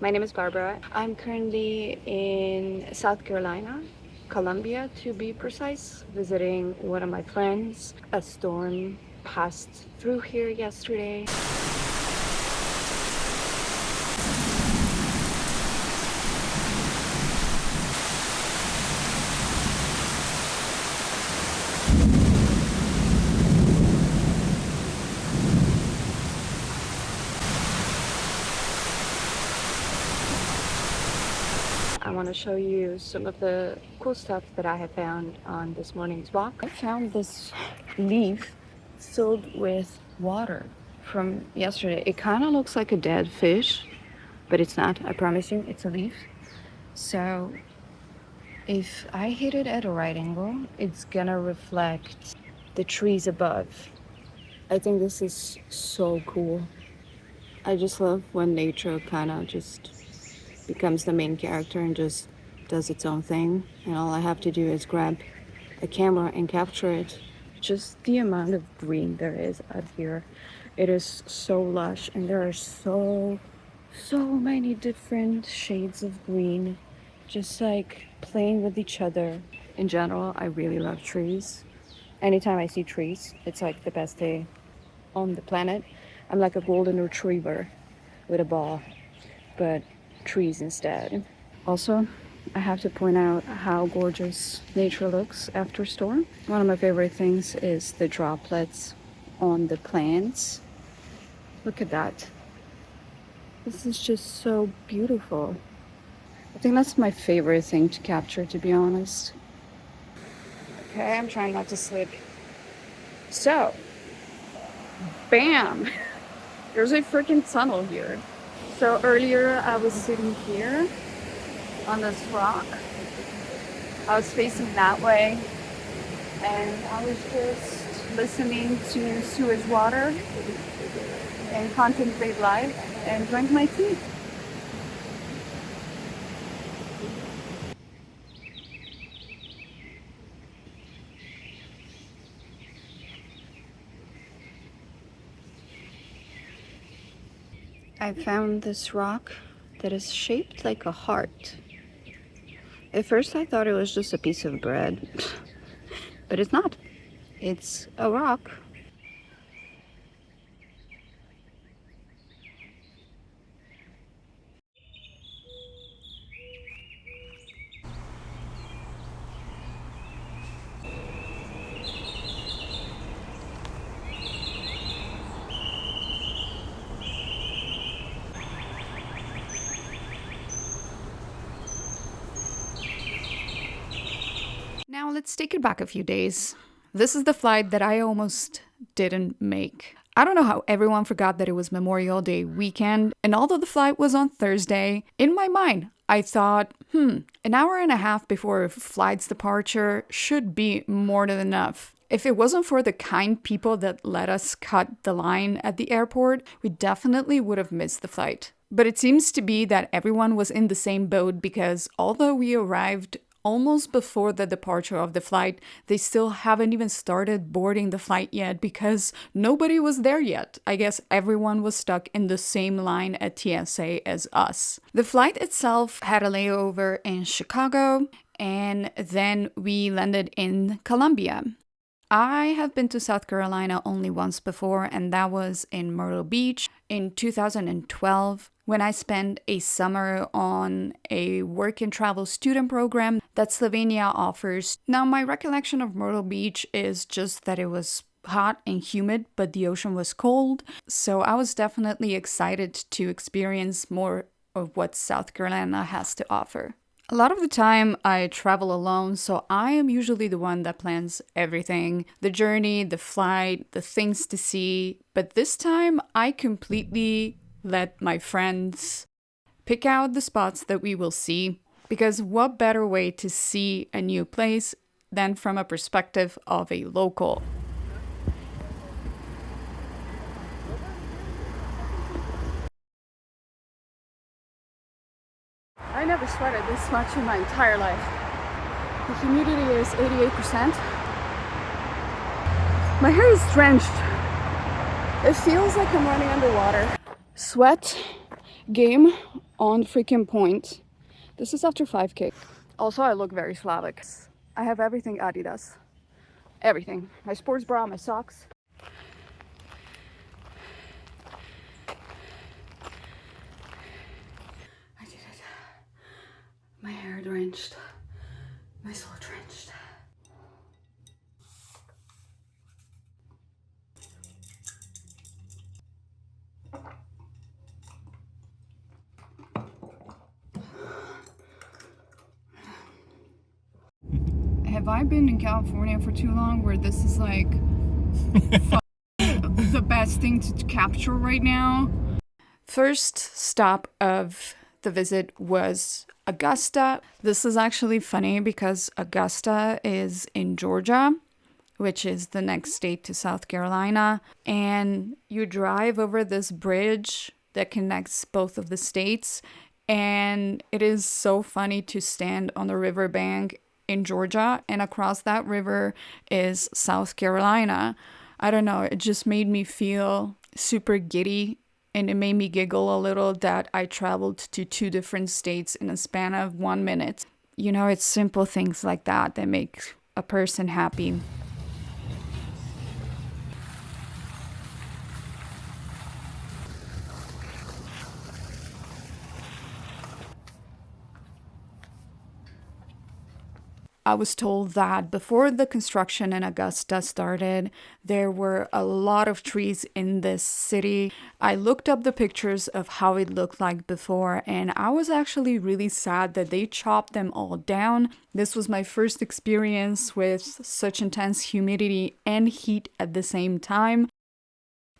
My name is Barbara. I'm currently in South Carolina, Columbia to be precise, visiting one of my friends. A storm passed through here yesterday. I want to show you some of the cool stuff that I have found on this morning's walk. I found this leaf filled with water from yesterday. It kind of looks like a dead fish, but it's not. I promise you, it's a leaf. So if I hit it at a right angle, it's gonna reflect the trees above. I think this is so cool. I just love when nature kind of just becomes the main character and just does its own thing, and all I have to do is grab a camera and capture it. Just the amount of green there is out here, it is so lush, and there are so many different shades of green, just like playing with each other. In general, I really love trees. Anytime I see trees, it's like the best day on the planet. I'm like a golden retriever with a ball, but trees instead. Also, I have to point out how gorgeous nature looks after storm. One of my favorite things is the droplets on the plants. Look at that. This is just so beautiful. I think that's my favorite thing to capture, to be honest. Okay, I'm trying not to slip. So, bam! There's a freaking tunnel here. So earlier I was sitting here on this rock. I was facing that way and I was just listening to sewage water and contemplate life and drink my tea. I found this rock that is shaped like a heart. At first I thought it was just a piece of bread, but it's not. It's a rock. Now let's take it back a few days. This is the flight that I almost didn't make. I don't know how everyone forgot that it was Memorial Day weekend, and although the flight was on Thursday, in my mind, I thought, an hour and a half before a flight's departure should be more than enough. If it wasn't for the kind people that let us cut the line at the airport, we definitely would have missed the flight. But it seems to be that everyone was in the same boat because although we arrived almost before the departure of the flight, they still haven't even started boarding the flight yet because nobody was there yet. I guess everyone was stuck in the same line at TSA as us. The flight itself had a layover in Chicago, and then we landed in Columbia. I have been to South Carolina only once before, and that was in Myrtle Beach in 2012 when I spent a summer on a work and travel student program that Slovenia offers. Now, my recollection of Myrtle Beach is just that it was hot and humid, but the ocean was cold, so I was definitely excited to experience more of what South Carolina has to offer. A lot of the time I travel alone, so I am usually the one that plans everything. The journey, the flight, the things to see. But this time I completely let my friends pick out the spots that we will see. Because what better way to see a new place than from a perspective of a local? I never sweated this much in my entire life. The humidity is 88%. My hair is drenched. It feels like I'm running underwater. Sweat Game on freaking point. This is after 5K. Also, I look very Slavic. I have everything Adidas. Everything. My sports bra, my socks. I did it. My hair drenched. My soul drenched. Have I been in California for too long where this is like the best thing to capture right now? First stop of the visit was Augusta. This is actually funny because Augusta is in Georgia, which is the next state to South Carolina. And you drive over this bridge that connects both of the states. And it is so funny to stand on the riverbank in Georgia, and across that river is South Carolina. I don't know, it just made me feel super giddy, and it made me giggle a little that I traveled to two different states in a span of 1 minute. You know, it's simple things like that that make a person happy. I was told that before the construction in Augusta started, there were a lot of trees in this city. I looked up the pictures of how it looked like before, and I was actually really sad that they chopped them all down. This was my first experience with such intense humidity and heat at the same time.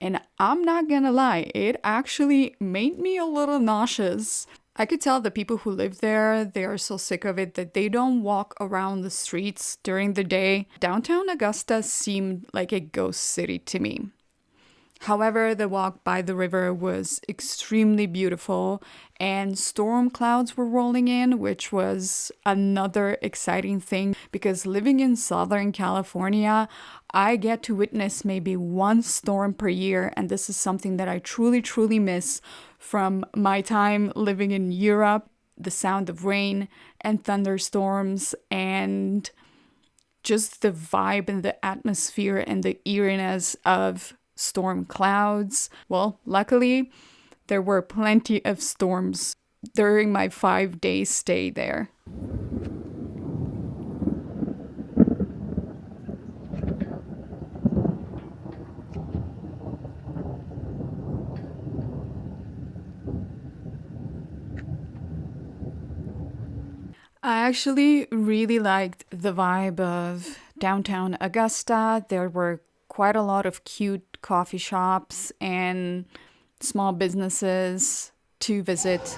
And I'm not gonna lie, it actually made me a little nauseous. I could tell the people who live there, they are so sick of it that they don't walk around the streets during the day. Downtown Augusta seemed like a ghost city to me. However, the walk by the river was extremely beautiful, and storm clouds were rolling in, which was another exciting thing because living in Southern California, I get to witness maybe one storm per year, and this is something that I truly, truly miss from my time living in Europe. The sound of rain and thunderstorms and just the vibe and the atmosphere and the eeriness of storm clouds. Well, luckily, there were plenty of storms during my 5-day stay there. I actually really liked the vibe of downtown Augusta. There were quite a lot of cute coffee shops and small businesses to visit.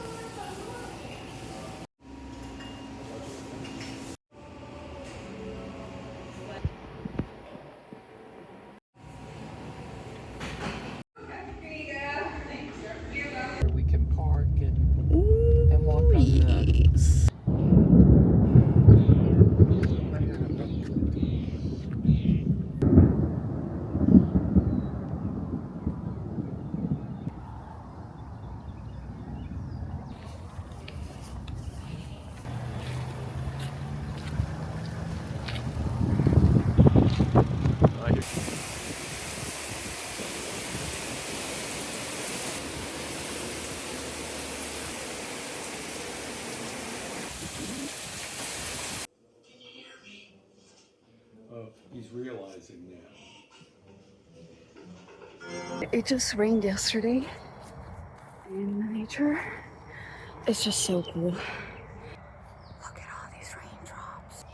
We can park and walk on the... Yes. He's realizing now. It just rained yesterday, and the nature is just so cool. Look at all these raindrops.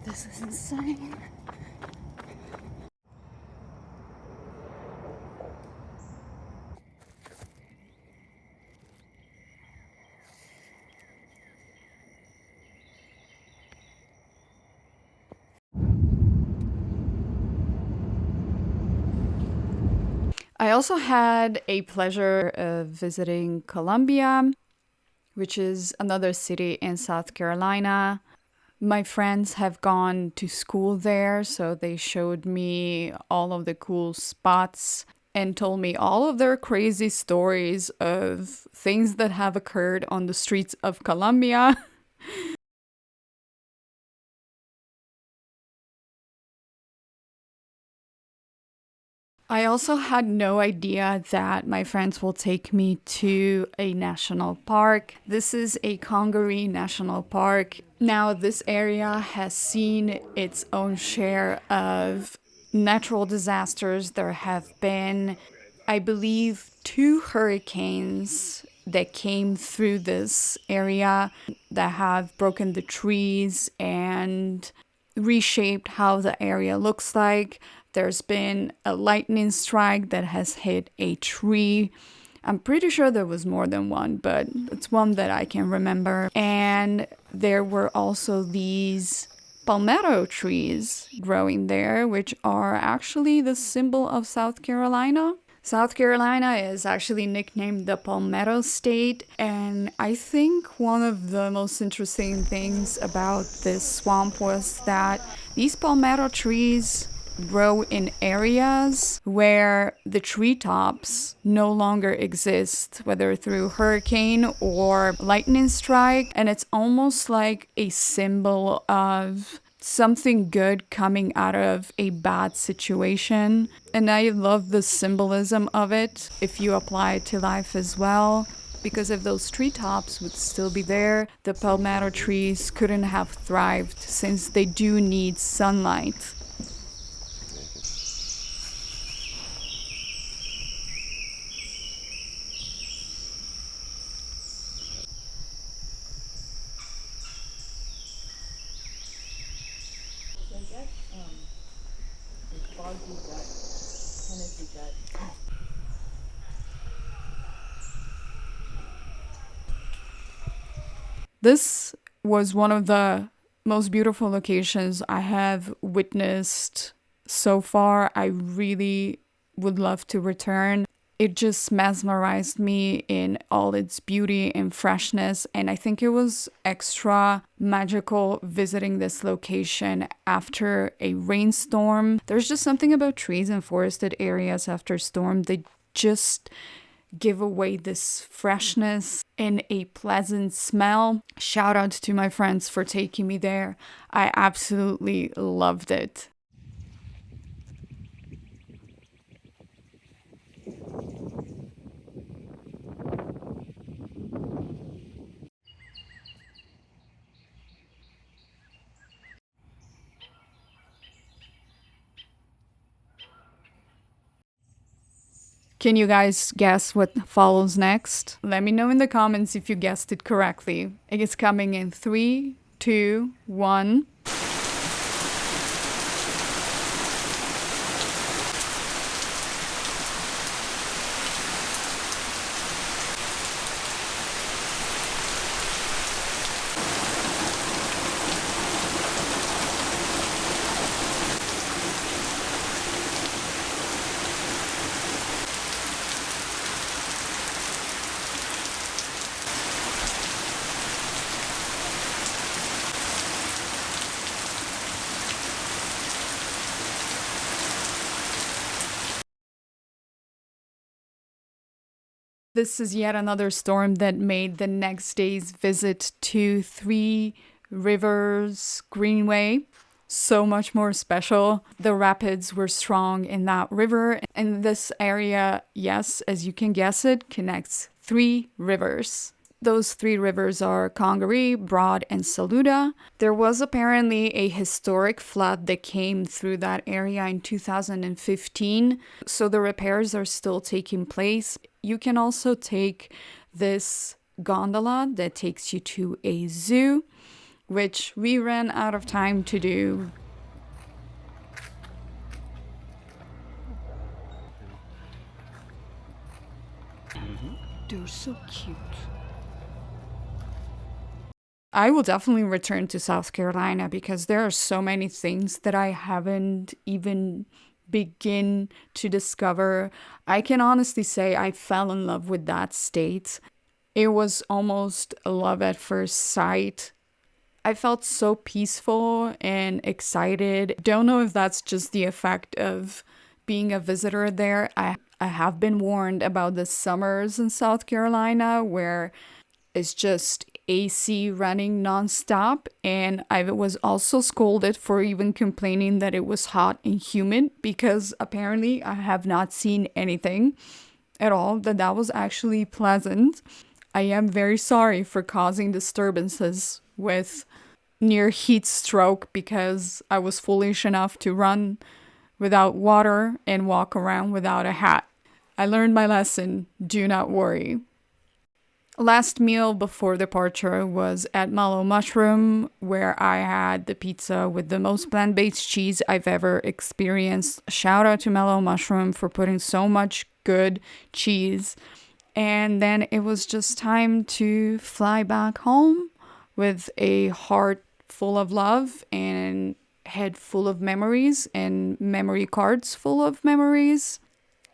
This is insane. I also had a pleasure of visiting Columbia, which is another city in South Carolina. My friends have gone to school there, so they showed me all of the cool spots. and told me all of their crazy stories of things that have occurred on the streets of Colombia. I also had no idea that my friends will take me to a national park. This is a Congaree National Park. Now, this area has seen its own share of natural disasters. There have been, I believe, 2 hurricanes that came through this area that have broken the trees and reshaped how the area looks like. There's been a lightning strike that has hit a tree. I'm pretty sure there was more than one, but it's one that I can remember. And there were also these palmetto trees growing there, which are actually the symbol of South Carolina. South Carolina is actually nicknamed the Palmetto State, and I think one of the most interesting things about this swamp was that these palmetto trees grow in areas where the treetops no longer exist, whether through hurricane or lightning strike, and it's almost like a symbol of something good coming out of a bad situation. And I love the symbolism of it if you apply it to life as well. Because if those treetops would still be there, the palmetto trees couldn't have thrived since they do need sunlight. This was one of the most beautiful locations I have witnessed so far. I really would love to return. It just mesmerized me in all its beauty and freshness, and I think it was extra magical visiting this location after a rainstorm. There's just something about trees and forested areas after storm. They just give away this freshness and a pleasant smell. Shout out to my friends for taking me there. I absolutely loved it. Can you guys guess what follows next? Let me know in the comments if you guessed it correctly. It is coming in 3, 2, 1. This is yet another storm that made the next day's visit to Three Rivers Greenway so much more special. The rapids were strong in that river, and this area, yes, as you can guess it, connects 3 rivers. Those 3 rivers are Congaree, Broad, and Saluda. There was apparently a historic flood that came through that area in 2015, so the repairs are still taking place. You can also take this gondola that takes you to a zoo, which we ran out of time to do. They're so cute. I will definitely return to South Carolina because there are so many things that I haven't even begin to discover. I can honestly say I fell in love with that state. It was almost a love at first sight. I felt so peaceful and excited. Don't know if that's just the effect of being a visitor there. I I have been warned about the summers in South Carolina where it's just AC running nonstop. And I was also scolded for even complaining that it was hot and humid because apparently I have not seen anything at all that was actually pleasant. I am very sorry for causing disturbances with near heat stroke because I was foolish enough to run without water and walk around without a hat. I learned my lesson. Do not worry. Last meal before departure was at Mallow Mushroom, where I had the pizza with the most plant-based cheese I've ever experienced. Shout out to Mallow Mushroom for putting so much good cheese. And then it was just time to fly back home with a heart full of love and head full of memories and memory cards full of memories.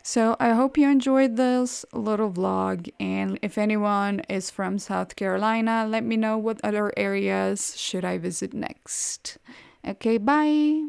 So I hope you enjoyed this little vlog, and if anyone is from South Carolina, let me know what other areas should I visit next. Okay, bye!